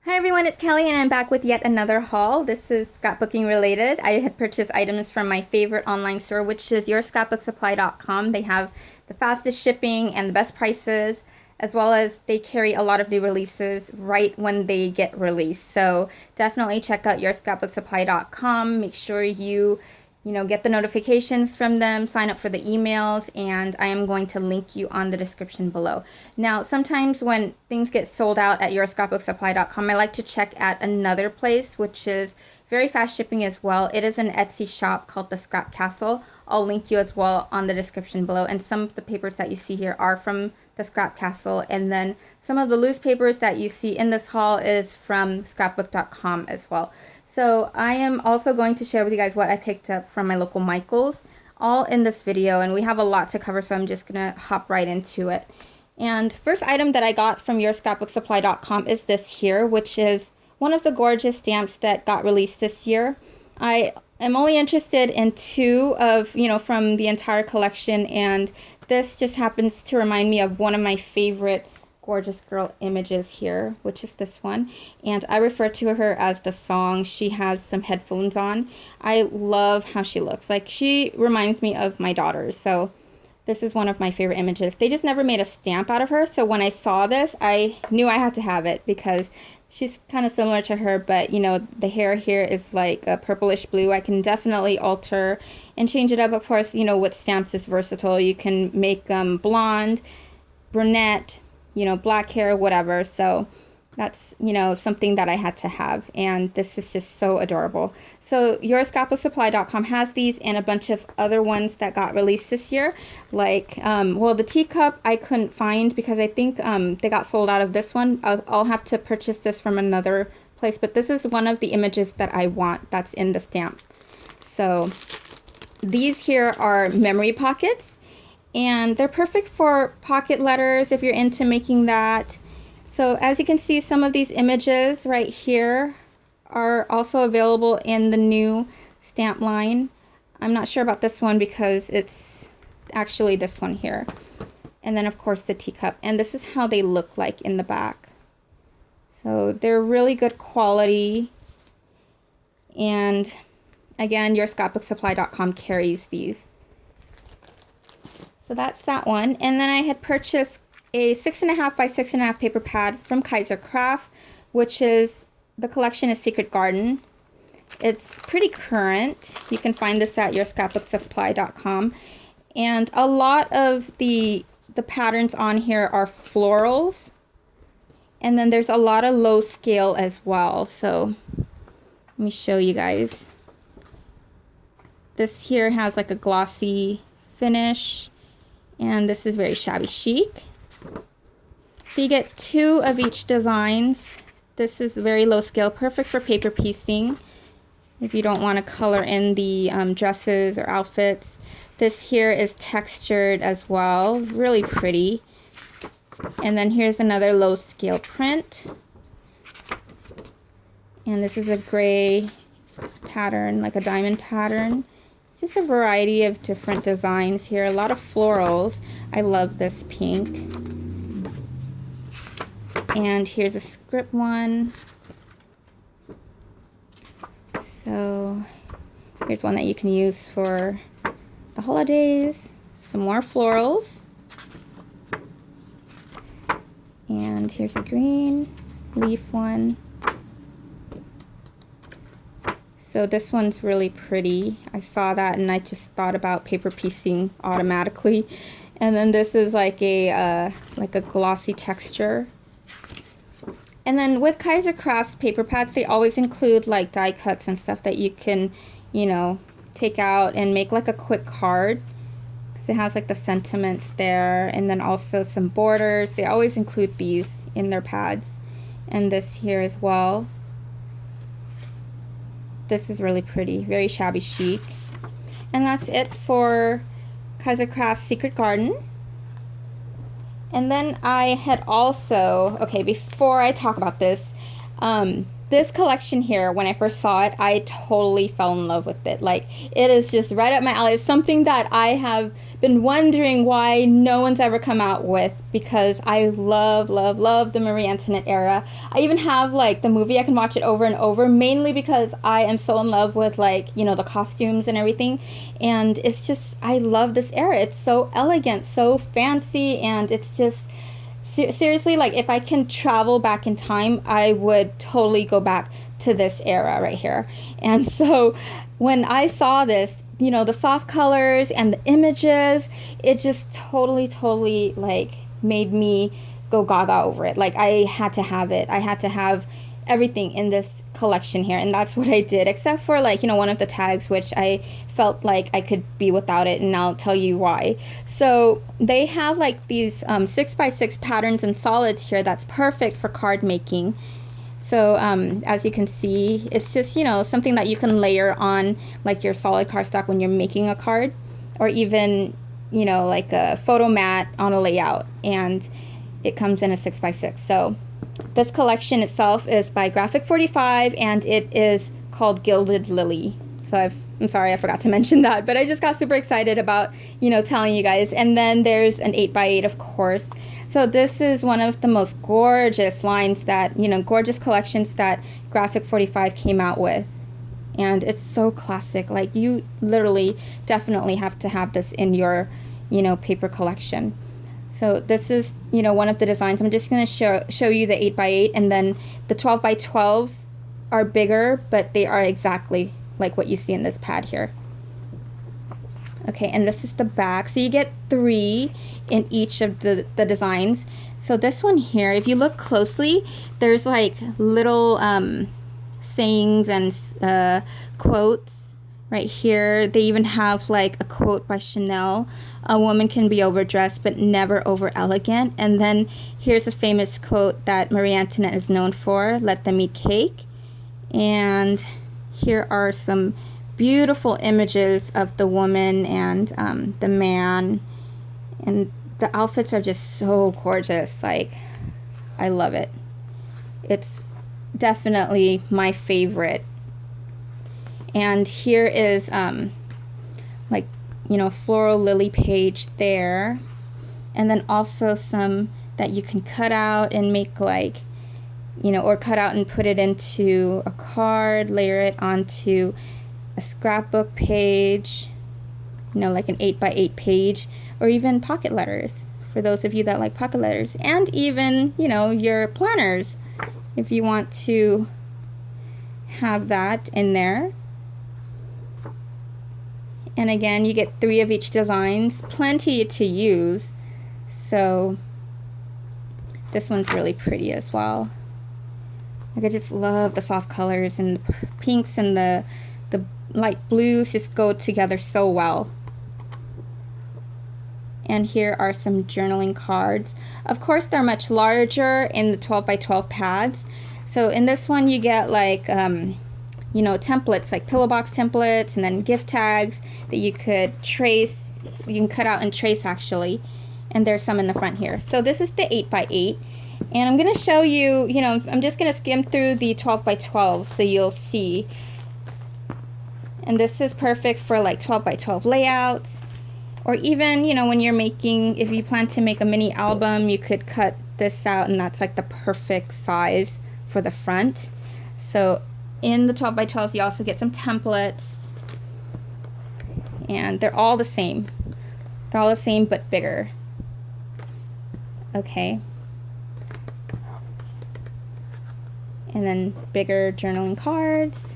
Hi everyone, it's Kelly and I'm back with yet another haul. This is scrapbooking related. I had purchased items from my favorite online store, which is yourscrapbooksupply.com. They have the fastest shipping and the best prices, as well as they carry a lot of new releases right when they get released. So definitely check out yourscrapbooksupply.com. Make sure you get the notifications from them, sign up for the emails, and I am going to link you on the description below. Now, sometimes when things get sold out at yourscrapbooksupply.com, I like to check at another place, which is very fast shipping as well. It is an Etsy shop called the Scrap Castle. I'll link you as well on the description below. And some of the papers that you see here are from the Scrap Castle. And then some of the loose papers that you see in this haul is from scrapbook.com as well. So I am also going to share with you guys what I picked up from my local Michael's, all in this video. And we have a lot to cover, so I'm just going to hop right into it. And first item that I got from yourscrapbooksupply.com is this here, which is one of the gorgeous stamps that got released this year. I am only interested in two of, from the entire collection, and this just happens to remind me of one of my favorite gorgeous girl images here, which is this one. And I refer to her as the song. She has some headphones on. I love how she looks. Like, she reminds me of my daughter. So this is one of my favorite images. They just never made a stamp out of her. So when I saw this, I knew I had to have it because she's kind of similar to her, but the hair here is like a purplish blue. I can definitely alter and change it up. Of course, with stamps is versatile. You can make them blonde, brunette, black hair, whatever. So that's, something that I had to have. And this is just so adorable. So yourscrapbooksupply.com has these and a bunch of other ones that got released this year. Like, the teacup I couldn't find because I think they got sold out of this one. I'll have to purchase this from another place. But this is one of the images that I want that's in the stamp. So these here are memory pockets. And they're perfect for pocket letters if you're into making that. So as you can see, some of these images right here are also available in the new stamp line. I'm not sure about this one because it's actually this one here. And then of course the teacup. And this is how they look like in the back. So they're really good quality. And again, yourscrapbooksupply.com carries these. So that's that one. And then I had purchased a 6.5 by 6.5 paper pad from Kaiser Craft, which is, the collection is Secret Garden. It's pretty current. You can find this at yourscrapbooksupply.com. And a lot of the patterns on here are florals. And then there's a lot of low scale as well. So let me show you guys. This here has like a glossy finish. And this is very shabby chic. So you get two of each designs. This is very low scale, perfect for paper piecing if you don't want to color in the dresses or outfits. This here is textured as well, really pretty. And then here's another low scale print. And this is a gray pattern, like a diamond pattern. It's just a variety of different designs here. A lot of florals. I love this pink. And here's a script one. So here's one that you can use for the holidays. Some more florals. And here's a green leaf one. So this one's really pretty. I saw that and I just thought about paper piecing automatically. And then this is like a glossy texture. And then with Kaiser Craft's paper pads, they always include like die cuts and stuff that you can, take out and make like a quick card. Because it has like the sentiments there, and then also some borders. They always include these in their pads. And this here as well. This is really pretty, very shabby chic. And that's it for Kaiser Craft's Secret Garden. And then I had also, okay, before I talk about this, this collection here, when I first saw it, I totally fell in love with it. Like, it is just right up my alley. It's something that I have been wondering why no one's ever come out with, because I love, love, love the Marie Antoinette era. I even have like the movie, I can watch it over and over, mainly because I am so in love with, like, you know, the costumes and everything. And it's just, I love this era. It's so elegant, so fancy, and it's just, seriously, like, if I can travel back in time, I would totally go back to this era right here. And so when I saw this, you know, the soft colors and the images, it just totally like made me go gaga over it. Like, I had to have it. I had to have everything in this collection here, and that's what I did, except for, like, you know, one of the tags, which I felt like I could be without it, and I'll tell you why. So they have like these 6x6 patterns and solids here that's perfect for card making. So as you can see, it's just, you know, something that you can layer on like your solid cardstock when you're making a card, or even, you know, like a photo mat on a layout, and it comes in a 6x6. So this collection itself is by Graphic 45, and it is called Gilded Lily. So I'm sorry, I forgot to mention that, but I just got super excited about, you know, telling you guys. And then there's an 8x8, of course. So this is one of the most gorgeous lines that, you know, gorgeous collections that Graphic 45 came out with. And it's so classic. Like, you literally definitely have to have this in your, you know, paper collection. So this is, you know, one of the designs. I'm just going to show you the 8x8, and then the 12x12s are bigger, but they are exactly like what you see in this pad here. Okay, and this is the back. So you get 3 in each of the designs. So this one here, if you look closely, there's like little sayings and quotes right here. They even have like a quote by Chanel: "A woman can be overdressed but never over elegant." And then here's a famous quote that Marie Antoinette is known for: "Let them eat cake." And here are some beautiful images of the woman and the man, and the outfits are just so gorgeous. Like, I love it. It's definitely my favorite. And here is like, you know, floral lily page there, and then also some that you can cut out and make, like, you know, or cut out and put it into a card, layer it onto a scrapbook page, you know, like an 8x8 page, or even pocket letters for those of you that like pocket letters, and even, you know, your planners if you want to have that in there. And again, you get 3 of each designs, plenty to use. So this one's really pretty as well. Like, I just love the soft colors, and the pinks and the light blues just go together so well. And here are some journaling cards. Of course, they're much larger in the 12x12 pads. So in this one, you get like, you know, templates, like pillow box templates, and then gift tags that you could trace. You can cut out and trace, actually. And there's some in the front here. So this is the 8x8. And I'm going to show you, you know, I'm just going to skim through the 12x12 so you'll see. And this is perfect for like 12x12 layouts. Or even, you know, when you're making, if you plan to make a mini album, you could cut this out, and that's like the perfect size for the front. So in the 12x12s, you also get some templates. And they're all the same. They're all the same, but bigger. Okay. And then bigger journaling cards.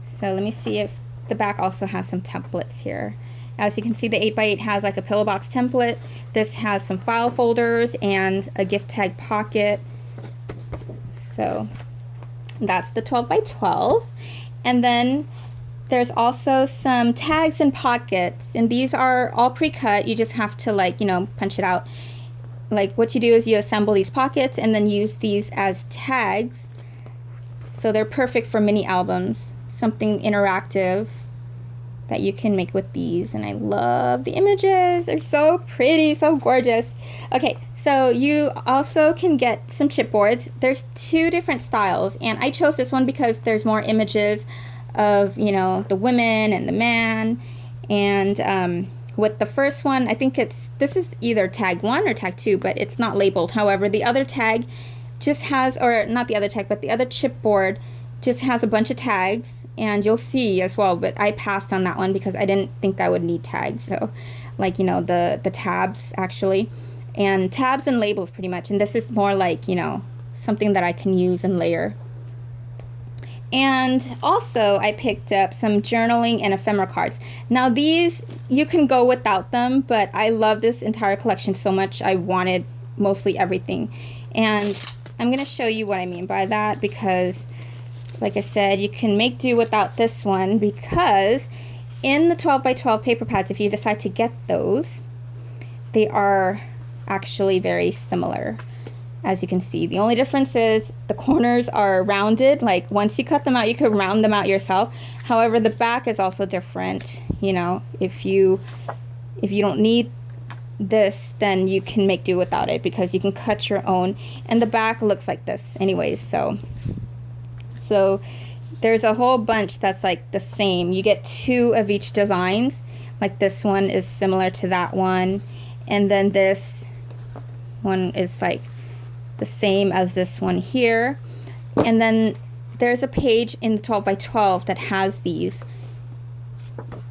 So let me see if the back also has some templates here. As you can see, the 8x8 has like a pillow box template. This has some file folders and a gift tag pocket. So that's the 12x12. And then there's also some tags and pockets, and these are all pre-cut. You just have to, like, you know, punch it out. Like, what you do is you assemble these pockets and then use these as tags. So they're perfect for mini albums, something interactive that you can make with these, and I love the images. They're so pretty, so gorgeous. Okay, so you also can get some chipboards. There's 2 different styles, and I chose this one because there's more images of, you know, the women and the man. And with the first one, I think this is either tag 1 or tag 2, but it's not labeled. However, the other tag just has, or not the other tag, but the other chipboard just has a bunch of tags, and you'll see as well, but I passed on that one because I didn't think I would need tags. So like, you know, the tabs actually, and tabs and labels pretty much, and this is more like, you know, something that I can use and layer. And also I picked up some journaling and ephemera cards. Now these, you can go without them, but I love this entire collection so much I wanted mostly everything. And I'm going to show you what I mean by that, because like I said, you can make do without this one, because in the 12 by 12 paper pads, if you decide to get those, they are actually very similar. As you can see, the only difference is the corners are rounded. Like once you cut them out, you could round them out yourself. However, the back is also different. You know, if you don't need this, then you can make do without it, because you can cut your own, and the back looks like this anyways. So there's a whole bunch that's like the same. You get 2 of each designs. Like this one is similar to that one, and then this one is like the same as this one here. And then there's a page in the 12 by 12 that has these,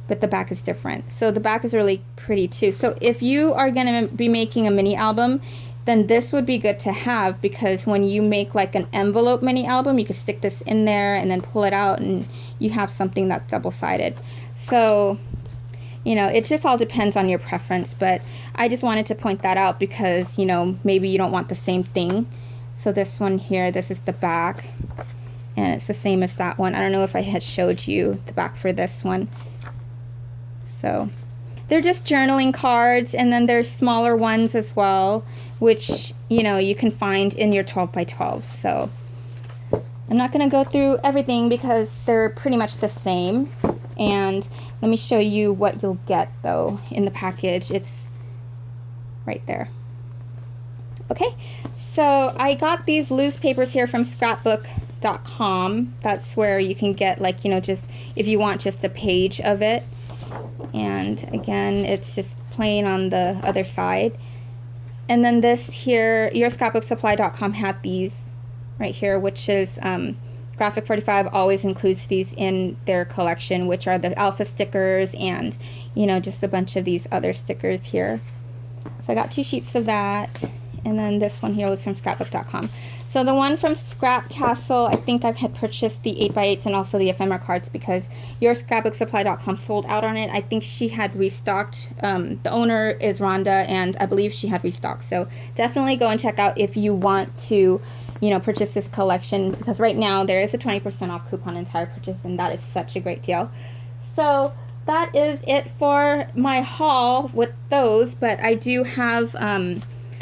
but the back is different. So the back is really pretty too. So if you are going to be making a mini album, then this would be good to have, because when you make like an envelope mini album, you can stick this in there and then pull it out, and you have something that's double-sided. So, you know, it just all depends on your preference, but I just wanted to point that out because, you know, maybe you don't want the same thing. So this one here, this is the back, and it's the same as that one. I don't know if I had showed you the back for this one. So they're just journaling cards, and then there's smaller ones as well, which, you know, you can find in your 12 by 12. So I'm not going to go through everything because they're pretty much the same. And let me show you what you'll get though in the package. It's right there. Okay, so I got these loose papers here from scrapbook.com. That's where you can get, like, you know, just if you want just a page of it. And again, it's just plain on the other side. And then this here, yourscrapbooksupply.com had these right here, which is Graphic 45 always includes these in their collection, which are the alpha stickers and, you know, just a bunch of these other stickers here. So I got 2 sheets of that. And then this one here was from scrapbook.com. So the one from Scrap Castle, I think I had purchased the 8x8s and also the ephemera cards because yourscrapbooksupply.com sold out on it. I think she had restocked. The owner is Rhonda, and I believe she had restocked. So definitely go and check out if you want to, you know, purchase this collection, because right now there is a 20% off coupon entire purchase, and that is such a great deal. So that is it for my haul with those, but I do have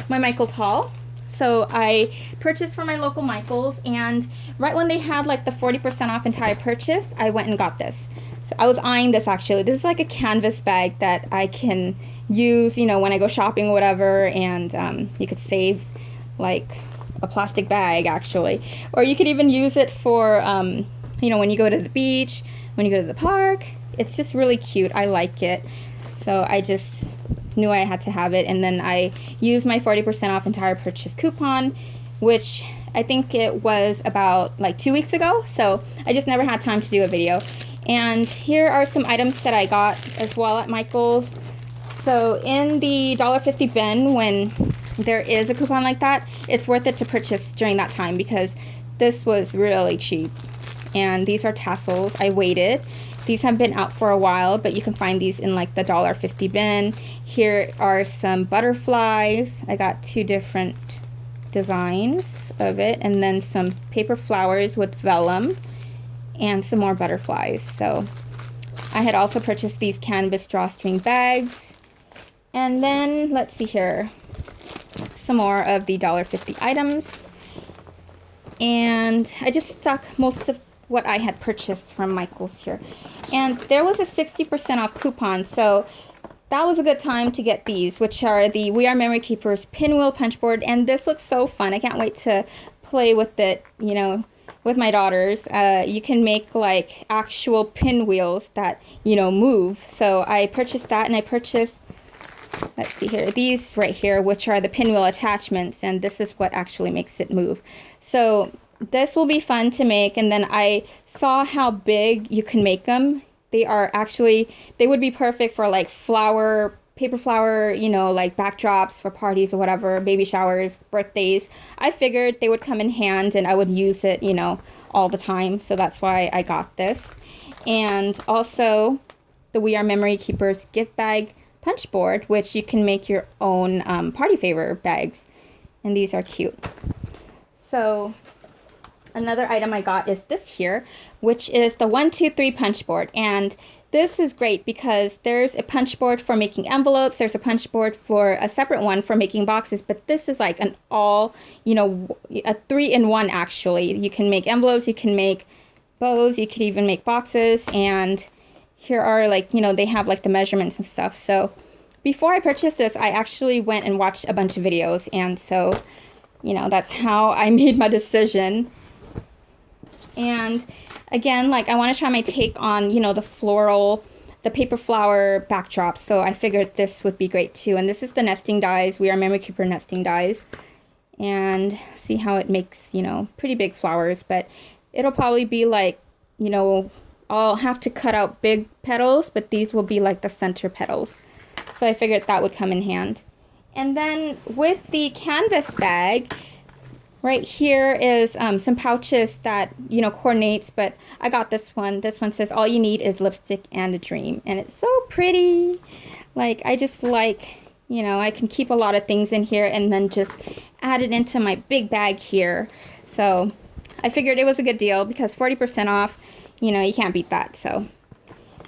my Michaels haul. So I purchased from my local Michaels, and right when they had like the 40% off entire purchase, I went and got this. So I was eyeing this actually. This is like a canvas bag that I can use, you know, when I go shopping or whatever, and you could save like a plastic bag actually. Or you could even use it for, you know, when you go to the beach, when you go to the park. It's just really cute. I like it. So I just knew I had to have it, and then I used my 40% off entire purchase coupon, which I think it was about like 2 weeks ago, so I just never had time to do a video. And here are some items that I got as well at Michaels. So in the $1.50 bin, when there is a coupon like that, it's worth it to purchase during that time because this was really cheap. And these are tassels. I waited. These have been out for a while, but you can find these in like the $1.50 bin. Here are some butterflies. I got 2 different designs of it, and then some paper flowers with vellum and some more butterflies. So I had also purchased these canvas drawstring bags. And then let's see here, some more of the $1.50 items. And I just stuck most of what I had purchased from Michael's here. And there was a 60% off coupon, so that was a good time to get these, which are the We Are Memory Keepers pinwheel punch board. And this looks so fun. I can't wait to play with it, you know, with my daughters. You can make like actual pinwheels that, you know, move. So I purchased that, and I purchased, let's see here, these right here, which are the pinwheel attachments, and this is what actually makes it move. So this will be fun to make. And then I saw how big you can make them. They are actually, they would be perfect for like flower, paper flower, you know, like backdrops for parties or whatever, baby showers, birthdays. I figured they would come in hand and I would use it, you know, all the time. So that's why I got this. And also the We Are Memory Keepers gift bag punch board, which you can make your own party favor bags. And these are cute. So another item I got is this here, which is the 1, 2, 3 punch board. And this is great because there's a punch board for making envelopes. There's a punch board for a separate one for making boxes. But this is like an all, you know, a 3-in-1 actually. You can make envelopes, you can make bows, you could even make boxes. And here are like, you know, they have like the measurements and stuff. So before I purchased this, I actually went and watched a bunch of videos. And so, you know, that's how I made my decision. And again, like I want to try my take on, you know, the floral, the paper flower backdrop. So I figured this would be great too. And this is the nesting dies. We Are Memory Keeper nesting dies. And see how it makes, you know, pretty big flowers. But it'll probably be like, you know, I'll have to cut out big petals, but these will be like the center petals. So I figured that would come in hand. And then with the canvas bag, right here is some pouches that, you know, coordinates, but I got this one. This one says, all you need is lipstick and a dream. And it's so pretty. Like, I just like, you know, I can keep a lot of things in here and then just add it into my big bag here. So I figured it was a good deal because 40% off, you know, you can't beat that. So,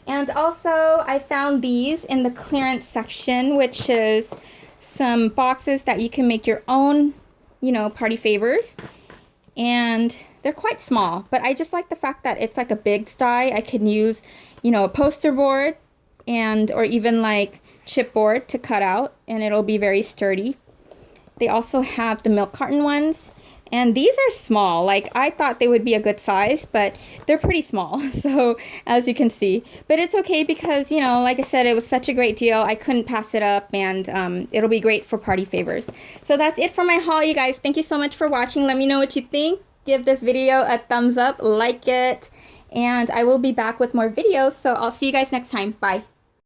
and also I found these in the clearance section, which is some boxes that you can make your own, you know, party favors. And they're quite small, but I just like the fact that it's like a big die. I can use, you know, a poster board and or even like chipboard to cut out, and it'll be very sturdy. They also have the milk carton ones, and these are small. Like, I thought they would be a good size, but they're pretty small. So as you can see, but it's okay because, you know, like I said, it was such a great deal. I couldn't pass it up, and it'll be great for party favors. So that's it for my haul, you guys. Thank you so much for watching. Let me know what you think. Give this video a thumbs up, like it, and I will be back with more videos. So I'll see you guys next time. Bye.